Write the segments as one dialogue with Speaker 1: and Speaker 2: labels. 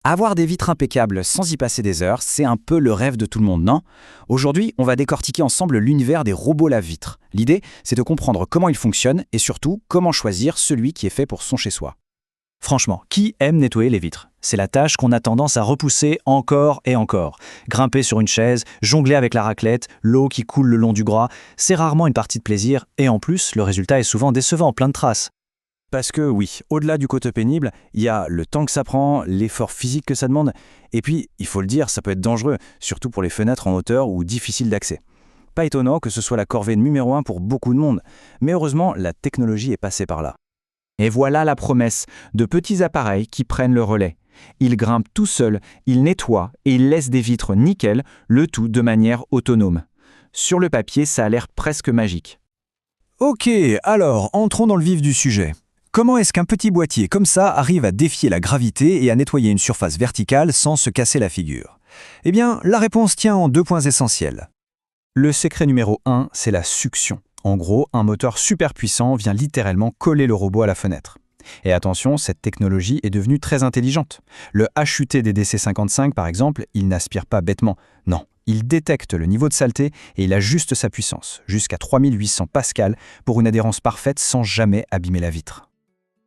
Speaker 1: Avoir des vitres impeccables sans y passer des heures, c'est un peu le rêve de tout le monde, non? Aujourd'hui, on va décortiquer ensemble l'univers des robots lave-vitres. L'idée, c'est de comprendre comment ils fonctionnent et surtout comment choisir celui qui est fait pour son chez-soi.
Speaker 2: Franchement, qui aime nettoyer les vitres? C'est la tâche qu'on a tendance à repousser encore et encore. Grimper sur une chaise, jongler avec la raclette, l'eau qui coule le long du gras, c'est rarement une partie de plaisir et en plus, le résultat est souvent décevant, plein de traces.
Speaker 3: Parce que oui, au-delà du côté pénible, il y a le temps que ça prend, l'effort physique que ça demande, et puis, il faut le dire, ça peut être dangereux, surtout pour les fenêtres en hauteur ou difficiles d'accès. Pas étonnant que ce soit la corvée numéro 1 pour beaucoup de monde, mais heureusement, la technologie est passée par là.
Speaker 1: Et voilà la promesse de petits appareils qui prennent le relais. Ils grimpent tout seuls, ils nettoient et ils laissent des vitres nickel, le tout de manière autonome. Sur le papier, ça a l'air presque magique.
Speaker 4: Ok, alors entrons dans le vif du sujet. Comment est-ce qu'un petit boîtier comme ça arrive à défier la gravité et à nettoyer une surface verticale sans se casser la figure? Eh bien, la réponse tient en 2 points essentiels. Le secret numéro 1, c'est la succion. En gros, un moteur super puissant vient littéralement coller le robot à la fenêtre. Et attention, cette technologie est devenue très intelligente. Le HUT des DC55, par exemple, il n'aspire pas bêtement. Non, il détecte le niveau de saleté et il ajuste sa puissance, jusqu'à 3800 pascal pour une adhérence parfaite sans jamais abîmer la vitre.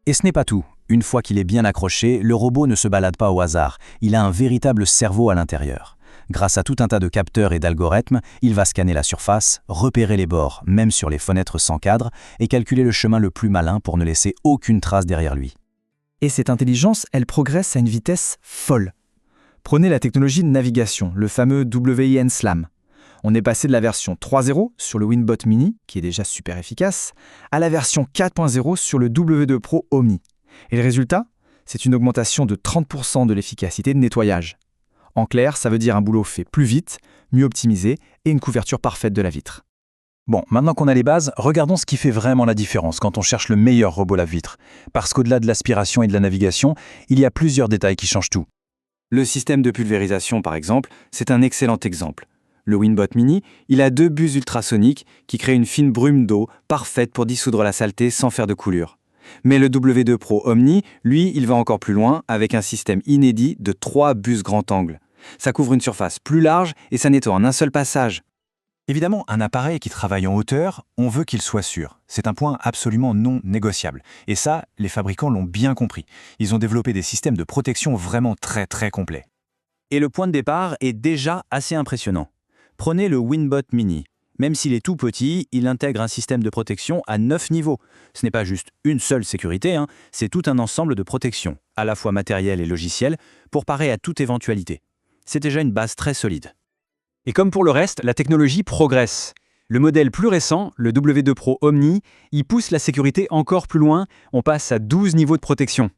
Speaker 3: Et ce n'est pas tout. Une fois qu'il est bien accroché, le robot ne se balade pas au hasard. Il a un véritable cerveau à l'intérieur. Grâce à tout un tas de capteurs et d'algorithmes, il va scanner la surface, repérer les bords, même sur les fenêtres sans cadre, et calculer le chemin le plus malin pour ne laisser aucune trace derrière lui.
Speaker 5: Et cette intelligence, elle progresse à une vitesse folle. Prenez la technologie de navigation, le fameux WIN SLAM. On est passé de la version 3.0 sur le WinBot Mini, qui est déjà super efficace, à la version 4.0 sur le W2 Pro Omni. Et le résultat, c'est une augmentation de 30% de l'efficacité de nettoyage. En clair, ça veut dire un boulot fait plus vite, mieux optimisé et une couverture parfaite de la vitre.
Speaker 3: Bon, maintenant qu'on a les bases, regardons ce qui fait vraiment la différence quand on cherche le meilleur robot lave-vitre. Parce qu'au-delà de l'aspiration et de la navigation, il y a plusieurs détails qui changent tout. Le système de pulvérisation, par exemple, c'est un excellent exemple. Le WinBot Mini, il a 2 buses ultrasoniques qui créent une fine brume d'eau parfaite pour dissoudre la saleté sans faire de coulure. Mais le W2 Pro Omni, lui, il va encore plus loin avec un système inédit de 3 buses grand angle. Ça couvre une surface plus large et ça nettoie en un seul passage. Évidemment, un appareil qui travaille en hauteur, on veut qu'il soit sûr. C'est un point absolument non négociable. Et ça, les fabricants l'ont bien compris. Ils ont développé des systèmes de protection vraiment très complets. Et le point de départ est déjà assez impressionnant. Prenez le WinBot Mini. Même s'il est tout petit, il intègre un système de protection à 9 niveaux. Ce n'est pas juste une seule sécurité, c'est tout un ensemble de protections, à la fois matérielles et logicielles, pour parer à toute éventualité. C'est déjà une base très solide.
Speaker 6: Et comme pour le reste, la technologie progresse. Le modèle plus récent, le W2 Pro Omni, y pousse la sécurité encore plus loin, on passe à 12 niveaux de protection.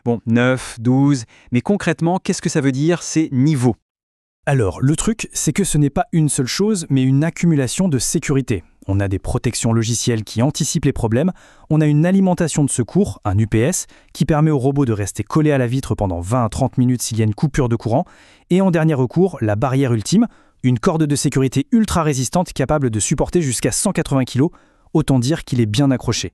Speaker 6: Bon, 9, 12, mais concrètement, qu'est-ce que ça veut dire ces niveaux ?
Speaker 5: Alors, le truc, c'est que ce n'est pas une seule chose, mais une accumulation de sécurité. On a des protections logicielles qui anticipent les problèmes, on a une alimentation de secours, un UPS, qui permet au robot de rester collé à la vitre pendant 20 à 30 minutes s'il y a une coupure de courant, et en dernier recours, la barrière ultime, une corde de sécurité ultra résistante capable de supporter jusqu'à 180 kg, autant dire qu'il est bien accroché.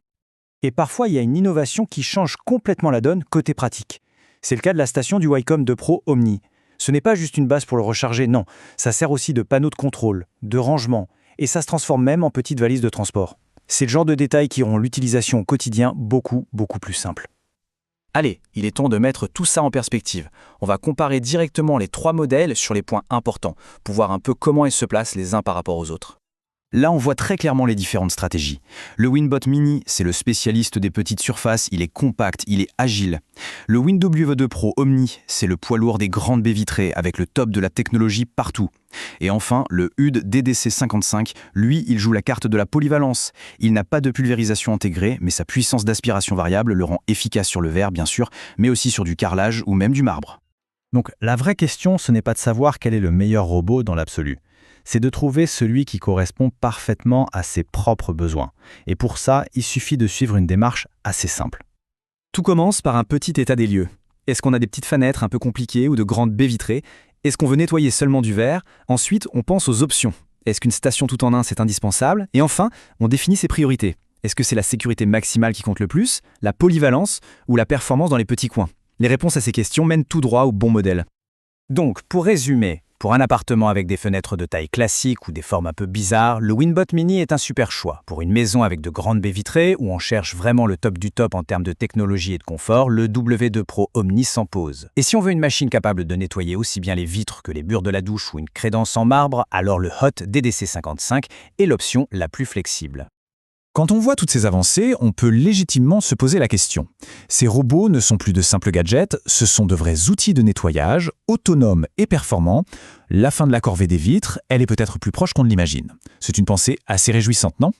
Speaker 2: Et parfois, il y a une innovation qui change complètement la donne côté pratique. C'est le cas de la station du Wacom 2 Pro Omni. Ce n'est pas juste une base pour le recharger, non. Ça sert aussi de panneau de contrôle, de rangement, et ça se transforme même en petite valise de transport. C'est le genre de détails qui rend l'utilisation au quotidien beaucoup plus simple.
Speaker 1: Allez, il est temps de mettre tout ça en perspective. On va comparer directement les 3 modèles sur les points importants, pour voir un peu comment ils se placent les uns par rapport aux autres. Là, on voit très clairement les différentes stratégies. Le WinBot Mini, c'est le spécialiste des petites surfaces, il est compact, il est agile. Le WinW2 Pro Omni, c'est le poids lourd des grandes baies vitrées avec le top de la technologie partout. Et enfin, le HUD DDC55, lui, il joue la carte de la polyvalence. Il n'a pas de pulvérisation intégrée, mais sa puissance d'aspiration variable le rend efficace sur le verre, bien sûr, mais aussi sur du carrelage ou même du marbre.
Speaker 4: Donc la vraie question, ce n'est pas de savoir quel est le meilleur robot dans l'absolu. C'est de trouver celui qui correspond parfaitement à ses propres besoins. Et pour ça, il suffit de suivre une démarche assez simple.
Speaker 5: Tout commence par un petit état des lieux. Est-ce qu'on a des petites fenêtres un peu compliquées ou de grandes baies vitrées? Est-ce qu'on veut nettoyer seulement du verre? Ensuite, on pense aux options. Est-ce qu'une station tout en un, c'est indispensable? Et enfin, on définit ses priorités. Est-ce que c'est la sécurité maximale qui compte le plus, la polyvalence ou la performance dans les petits coins? Les réponses à ces questions mènent tout droit au bon modèle.
Speaker 2: Donc, pour résumer, pour un appartement avec des fenêtres de taille classique ou des formes un peu bizarres, le Winbot Mini est un super choix. Pour une maison avec de grandes baies vitrées, où on cherche vraiment le top du top en termes de technologie et de confort, le W2 Pro Omni s'impose. Et si on veut une machine capable de nettoyer aussi bien les vitres que les murs de la douche ou une crédence en marbre, alors le Hot DDC 55 est l'option la plus flexible.
Speaker 3: Quand on voit toutes ces avancées, on peut légitimement se poser la question. Ces robots ne sont plus de simples gadgets, ce sont de vrais outils de nettoyage, autonomes et performants. La fin de la corvée des vitres, elle est peut-être plus proche qu'on ne l'imagine. C'est une pensée assez réjouissante, non ?